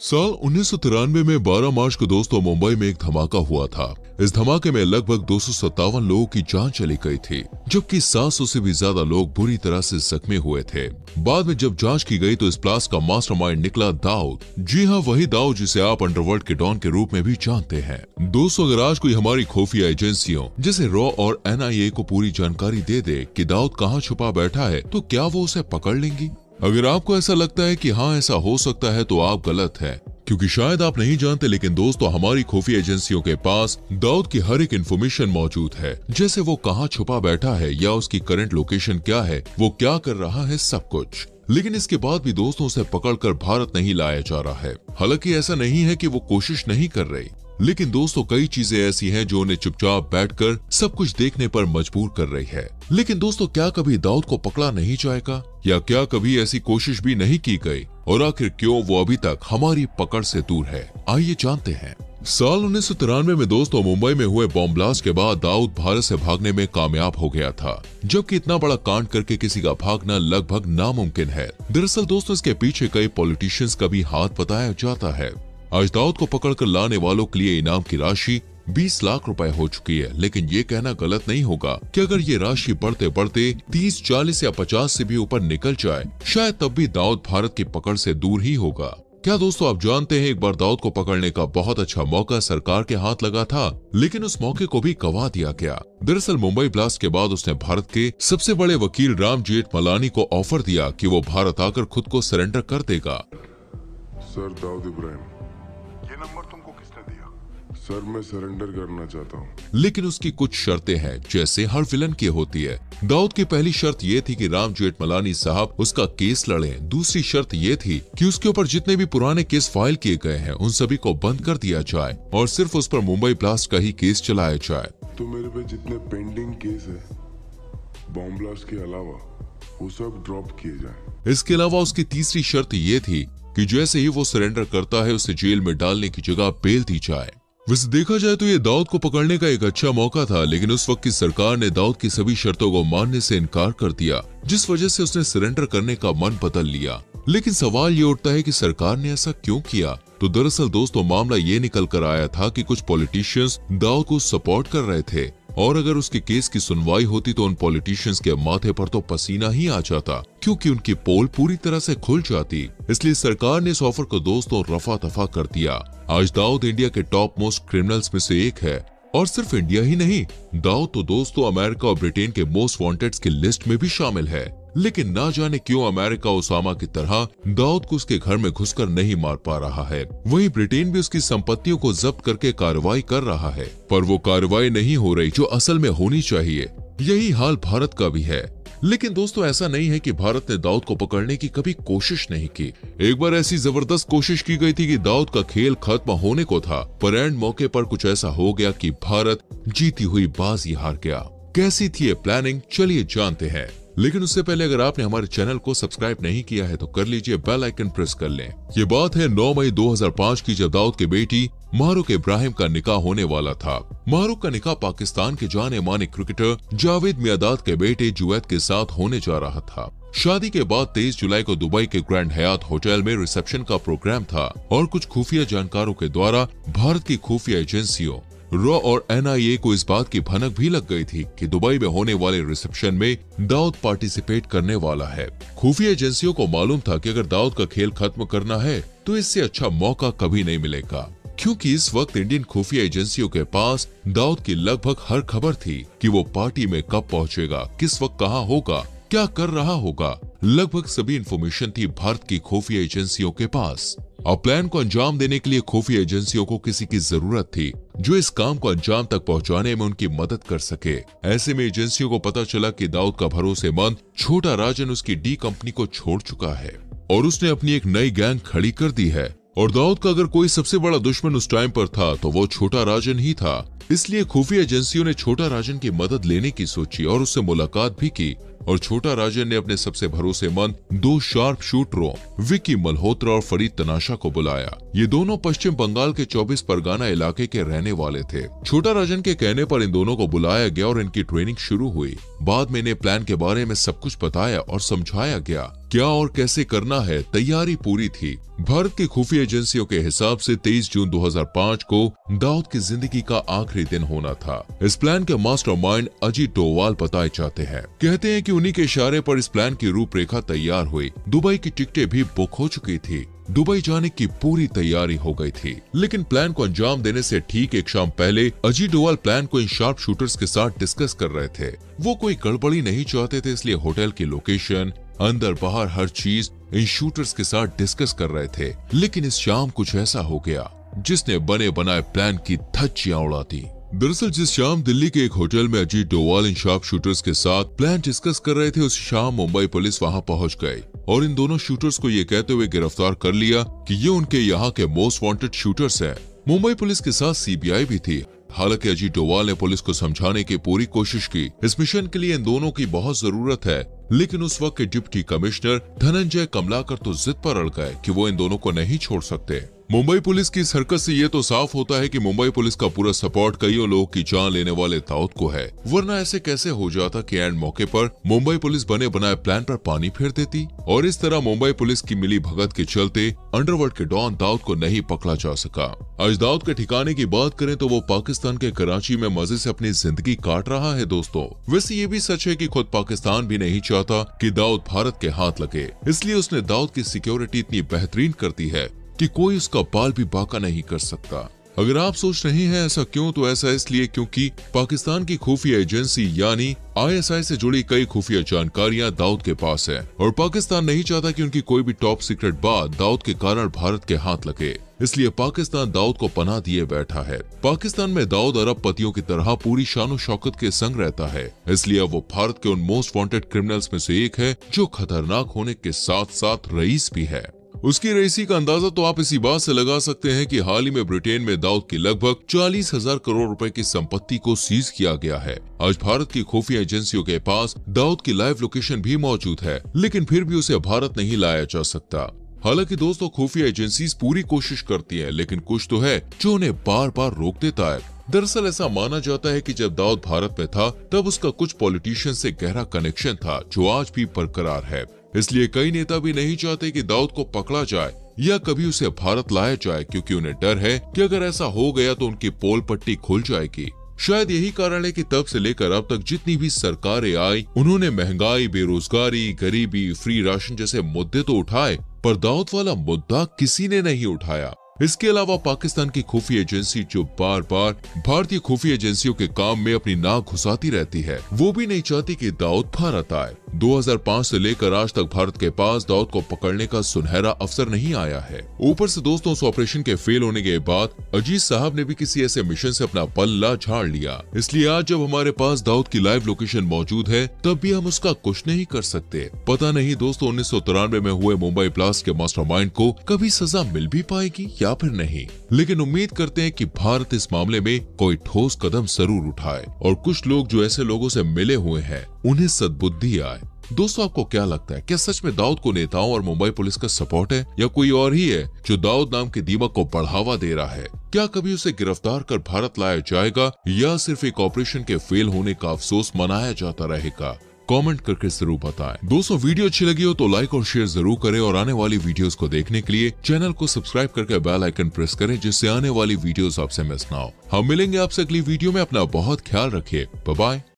साल 1993 में 12 मार्च को दोस्तों मुंबई में एक धमाका हुआ था। इस धमाके में लगभग 257 लोगों की जान चली गई थी, जबकि 700 से भी ज्यादा लोग बुरी तरह से जख्मी हुए थे। बाद में जब जांच की गई तो इस ब्लास्ट का मास्टरमाइंड निकला दाऊद। जी हाँ, वही दाऊद जिसे आप अंडरवर्ल्ड के डॉन के रूप में भी जानते हैं। दोस्तों, अगर आज कोई हमारी खुफिया एजेंसियों जैसे रॉ और NIA को पूरी जानकारी दे दे कि दाऊद कहाँ छुपा बैठा है, तो क्या वो उसे पकड़ लेंगी? अगर आपको ऐसा लगता है कि हाँ ऐसा हो सकता है, तो आप गलत हैं, क्योंकि शायद आप नहीं जानते, लेकिन दोस्तों हमारी खुफिया एजेंसियों के पास दाऊद की हर एक इन्फॉर्मेशन मौजूद है। जैसे वो कहाँ छुपा बैठा है या उसकी करंट लोकेशन क्या है, वो क्या कर रहा है, सब कुछ। लेकिन इसके बाद भी दोस्तों उसे पकड़कर भारत नहीं लाया जा रहा है। हालांकि ऐसा नहीं है कि वो कोशिश नहीं कर रही, लेकिन दोस्तों कई चीजें ऐसी हैं जो उन्हें चुपचाप बैठकर सब कुछ देखने पर मजबूर कर रही है। लेकिन दोस्तों, क्या कभी दाऊद को पकड़ा नहीं जाएगा, या क्या कभी ऐसी कोशिश भी नहीं की गई, और आखिर क्यों वो अभी तक हमारी पकड़ से दूर है? आइए जानते हैं। साल 1993 में दोस्तों मुंबई में हुए बॉम्ब ब्लास्ट के बाद दाऊद भारत से भागने में कामयाब हो गया था, जबकि इतना बड़ा कांड करके किसी का भागना लगभग नामुमकिन है। दरअसल दोस्तों इसके पीछे कई पॉलिटिशियंस का भी हाथ बताया जाता है। आज दाऊद को पकड़कर लाने वालों के लिए इनाम की राशि 20 लाख रुपए हो चुकी है, लेकिन ये कहना गलत नहीं होगा कि अगर ये राशि बढ़ते बढ़ते 30, 40 या 50 से भी ऊपर निकल जाए, शायद तब भी दाऊद भारत की पकड़ से दूर ही होगा। क्या दोस्तों आप जानते हैं, एक बार दाऊद को पकड़ने का बहुत अच्छा मौका सरकार के हाथ लगा था, लेकिन उस मौके को भी गंवा दिया गया। दरअसल मुंबई ब्लास्ट के बाद उसने भारत के सबसे बड़े वकील राम जेठमलानी को ऑफर दिया कि वो भारत आकर खुद को सरेंडर कर देगा। सर दाऊद इब्राहिम, ये नंबर तुमको किसने दिया? सर मैं सरेंडर करना चाहता हूँ। लेकिन उसकी कुछ शर्तें हैं, जैसे हर विलन की होती है। दाऊद की पहली शर्त ये थी कि राम जेठमलानी साहब उसका केस लड़ें। दूसरी शर्त ये थी कि उसके ऊपर जितने भी पुराने केस फाइल किए गए हैं उन सभी को बंद कर दिया जाए और सिर्फ उस पर मुंबई ब्लास्ट का ही केस चलाया जाए। तो मेरे पे जितने पेंडिंग केस है बॉम्ब ब्लास्ट के अलावा, वो सब ड्रॉप किए जाए। इसके अलावा उसकी तीसरी शर्त ये थी कि जैसे ही वो सरेंडर करता है उसे जेल में डालने की जगह बेल दी जाए। वैसे देखा जाए तो ये दाऊद को पकड़ने का एक अच्छा मौका था, लेकिन उस वक्त की सरकार ने दाऊद की सभी शर्तों को मानने से इनकार कर दिया, जिस वजह से उसने सरेंडर करने का मन बदल लिया। लेकिन सवाल ये उठता है कि सरकार ने ऐसा क्यों किया? तो दरअसल दोस्तों मामला ये निकल कर आया था कि कुछ पॉलिटिशियंस दाऊद को सपोर्ट कर रहे थे, और अगर उसके केस की सुनवाई होती तो उन पॉलिटिशियंस के माथे पर तो पसीना ही आ जाता, क्योंकि उनकी पोल पूरी तरह से खुल जाती। इसलिए सरकार ने इस ऑफर को दोस्तों रफा दफा कर दिया। आज दाऊद इंडिया के टॉप मोस्ट क्रिमिनल्स में से एक है, और सिर्फ इंडिया ही नहीं, दाऊद तो दोस्तों अमेरिका और ब्रिटेन के मोस्ट वांटेड्स की लिस्ट में भी शामिल है। लेकिन ना जाने क्यों अमेरिका ओसामा की तरह दाऊद को उसके घर में घुसकर नहीं मार पा रहा है। वहीं ब्रिटेन भी उसकी संपत्तियों को जब्त करके कार्रवाई कर रहा है, पर वो कार्रवाई नहीं हो रही जो असल में होनी चाहिए। यही हाल भारत का भी है। लेकिन दोस्तों ऐसा नहीं है कि भारत ने दाऊद को पकड़ने की कभी कोशिश नहीं की। एक बार ऐसी जबरदस्त कोशिश की गई थी कि दाऊद का खेल खत्म होने को था, पर एंड मौके पर कुछ ऐसा हो गया कि भारत जीती हुई बाजी हार गया। कैसी थी ये प्लानिंग, चलिए जानते हैं। लेकिन उससे पहले अगर आपने हमारे चैनल को सब्सक्राइब नहीं किया है तो कर लीजिए, बेल आइकन प्रेस कर लें। ये बात है 9 मई 2005 की, जब दाऊद की बेटी मारूक इब्राहिम का निकाह होने वाला था। मारूक का निकाह पाकिस्तान के जाने माने क्रिकेटर जावेद मियादाद के बेटे जुवैद के साथ होने जा रहा था। शादी के बाद 23 जुलाई को दुबई के ग्रैंड हयात होटल में रिसेप्शन का प्रोग्राम था, और कुछ खुफिया जानकारों के द्वारा भारत की खुफिया एजेंसियों रॉ और NIA को इस बात की भनक भी लग गई थी कि दुबई में होने वाले रिसेप्शन में दाऊद पार्टिसिपेट करने वाला है। खुफिया एजेंसियों को मालूम था कि अगर दाऊद का खेल खत्म करना है तो इससे अच्छा मौका कभी नहीं मिलेगा, क्योंकि इस वक्त इंडियन खुफिया एजेंसियों के पास दाऊद की लगभग हर खबर थी कि वो पार्टी में कब पहुंचेगा, किस वक्त कहां होगा, क्या कर रहा होगा। लगभग सभी इंफॉर्मेशन थी भारत की खुफिया एजेंसियों के पास। और प्लान को अंजाम देने के लिए खुफिया एजेंसियों को किसी की जरूरत थी जो इस काम को अंजाम तक पहुंचाने में उनकी मदद कर सके। ऐसे में एजेंसियों को पता चला कि दाऊद का भरोसेमंद छोटा राजन उसकी डी कंपनी को छोड़ चुका है और उसने अपनी एक नई गैंग खड़ी कर दी है। और दाऊद का अगर कोई सबसे बड़ा दुश्मन उस टाइम पर था तो वो छोटा राजन ही था। इसलिए खुफिया एजेंसियों ने छोटा राजन की मदद लेने की सोची और उससे मुलाकात भी की। और छोटा राजन ने अपने सबसे भरोसेमंद 2 शार्प शूटरों विकी मल्होत्रा और फरीद तनाशा को बुलाया। ये दोनों पश्चिम बंगाल के 24 परगाना इलाके के रहने वाले थे। छोटा राजन के कहने पर इन दोनों को बुलाया गया और इनकी ट्रेनिंग शुरू हुई। बाद में इन्हें प्लान के बारे में सब कुछ बताया और समझाया गया क्या और कैसे करना है। तैयारी पूरी थी। भारत की खुफिया एजेंसियों के हिसाब से 23 जून 2005 को दाऊद की जिंदगी का आखिरी दिन होना था। इस प्लान के मास्टरमाइंड अजीत डोवाल बताए जाते हैं। कहते हैं कि उन्हीं के इशारे पर इस प्लान की रूपरेखा तैयार हुई। दुबई की टिकटें भी बुक हो चुकी थी। दुबई जाने की पूरी तैयारी हो गई थी। लेकिन प्लान को अंजाम देने से ठीक एक शाम पहले अजीत डोवाल प्लान को इन शार्प शूटर्स के साथ डिस्कस कर रहे थे। वो कोई गड़बड़ी नहीं चाहते थे, इसलिए होटल की लोकेशन, अंदर बाहर हर चीज इन शूटर्स के साथ डिस्कस कर रहे थे। लेकिन इस शाम कुछ ऐसा हो गया जिसने बने बनाए प्लान की धज्जियां उड़ा दी। दरअसल जिस शाम दिल्ली के एक होटल में अजीत डोवाल इन शार्प शूटर्स के साथ प्लान डिस्कस कर रहे थे, उस शाम मुंबई पुलिस वहां पहुंच गई और इन दोनों शूटर्स को ये कहते हुए गिरफ्तार कर लिया कि ये उनके यहाँ के मोस्ट वांटेड शूटर्स हैं। मुंबई पुलिस के साथ सीबीआई भी थी। हालांकि अजीत डोवाल ने पुलिस को समझाने की पूरी कोशिश की। इस मिशन के लिए इन दोनों की बहुत जरूरत है, लेकिन उस वक्त के डिप्टी कमिश्नर धनंजय कमलाकर तो जिद पर अड़ गए कि वो इन दोनों को नहीं छोड़ सकते। मुंबई पुलिस की इस हरकत से ये तो साफ होता है कि मुंबई पुलिस का पूरा सपोर्ट कईयों लोगों की जान लेने वाले दाऊद को है। वरना ऐसे कैसे हो जाता कि एंड मौके पर मुंबई पुलिस बने बनाए प्लान पर पानी फेर देती। और इस तरह मुंबई पुलिस की मिली भगत के चलते अंडरवर्ल्ड के डॉन दाऊद को नहीं पकड़ा जा सका। आज दाऊद के ठिकाने की बात करें तो वो पाकिस्तान के कराची में मजे से अपनी जिंदगी काट रहा है। दोस्तों, वैसे ये भी सच है कि खुद पाकिस्तान भी नहीं चाहता कि दाऊद भारत के हाथ लगे, इसलिए उसने दाऊद की सिक्योरिटी इतनी बेहतरीन कर दी है कि कोई उसका बाल भी बाका नहीं कर सकता। अगर आप सोच रहे हैं ऐसा क्यों, तो ऐसा इसलिए क्योंकि पाकिस्तान की खुफिया एजेंसी यानी ISI से जुड़ी कई खुफिया जानकारियां दाऊद के पास है और पाकिस्तान नहीं चाहता कि उनकी कोई भी टॉप सीक्रेट बात दाऊद के कारण भारत के हाथ लगे। इसलिए पाकिस्तान दाऊद को पनाह दिए बैठा है। पाकिस्तान में दाऊद अरब पतियों की तरह पूरी शानो शौकत के संग रहता है, इसलिए वो भारत के उन मोस्ट वांटेड क्रिमिनल्स में से एक है जो खतरनाक होने के साथ साथ रईस भी है। उसकी रईसी का अंदाजा तो आप इसी बात से लगा सकते हैं कि हाल ही में ब्रिटेन में दाऊद की लगभग 40,000 करोड़ रुपए की संपत्ति को सीज किया गया है। आज भारत की खुफिया एजेंसियों के पास दाऊद की लाइव लोकेशन भी मौजूद है, लेकिन फिर भी उसे भारत नहीं लाया जा सकता। हालांकि दोस्तों, खुफिया एजेंसीज पूरी कोशिश करती है, लेकिन कुछ तो है जो उन्हें बार बार रोक देता है। दरअसल ऐसा माना जाता है कि जब दाऊद भारत में था तब उसका कुछ पॉलिटिशियन से गहरा कनेक्शन था जो आज भी बरकरार है। इसलिए कई नेता भी नहीं चाहते कि दाऊद को पकड़ा जाए या कभी उसे भारत लाया जाए, क्योंकि उन्हें डर है कि अगर ऐसा हो गया तो उनकी पोल पट्टी खुल जाएगी। शायद यही कारण है कि तब से लेकर अब तक जितनी भी सरकारें आई, उन्होंने महंगाई, बेरोजगारी, गरीबी, फ्री राशन जैसे मुद्दे तो उठाए, पर दाऊद वाला मुद्दा किसी ने नहीं उठाया। इसके अलावा पाकिस्तान की खुफिया एजेंसी जो बार बार भारतीय खुफिया एजेंसियों के काम में अपनी नाक घुसाती रहती है, वो भी नहीं चाहती कि दाऊद भारत आए। 2005 से लेकर आज तक भारत के पास दाऊद को पकड़ने का सुनहरा अवसर नहीं आया है। ऊपर से दोस्तों, उस ऑपरेशन के फेल होने के बाद अजीत साहब ने भी किसी ऐसे मिशन से अपना पल्ला झाड़ लिया। इसलिए आज जब हमारे पास दाऊद की लाइव लोकेशन मौजूद है, तब भी हम उसका कुछ नहीं कर सकते। पता नहीं दोस्तों, 1993 में हुए मुंबई ब्लास्ट के मास्टरमाइंड को कभी सजा मिल भी पाएगी या फिर नहीं, लेकिन उम्मीद करते हैं कि भारत इस मामले में कोई ठोस कदम जरूर उठाए और कुछ लोग जो ऐसे लोगों से मिले हुए हैं उन्हें सद्बुद्धि आए। दोस्तों, आपको क्या लगता है, क्या सच में दाऊद को नेताओं और मुंबई पुलिस का सपोर्ट है या कोई और ही है जो दाऊद नाम के दीमक को बढ़ावा दे रहा है? क्या कभी उसे गिरफ्तार कर भारत लाया जाएगा या सिर्फ एक ऑपरेशन के फेल होने का अफसोस मनाया जाता रहेगा? कमेंट करके जरूर बताएं। दोस्तों, वीडियो अच्छी लगी हो तो लाइक और शेयर जरूर करें और आने वाली वीडियोस को देखने के लिए चैनल को सब्सक्राइब करके बेल आइकन प्रेस करें, जिससे आने वाली वीडियोस आपसे मिस ना हो। हम मिलेंगे आपसे अगली वीडियो में। अपना बहुत ख्याल रखिए। Bye bye.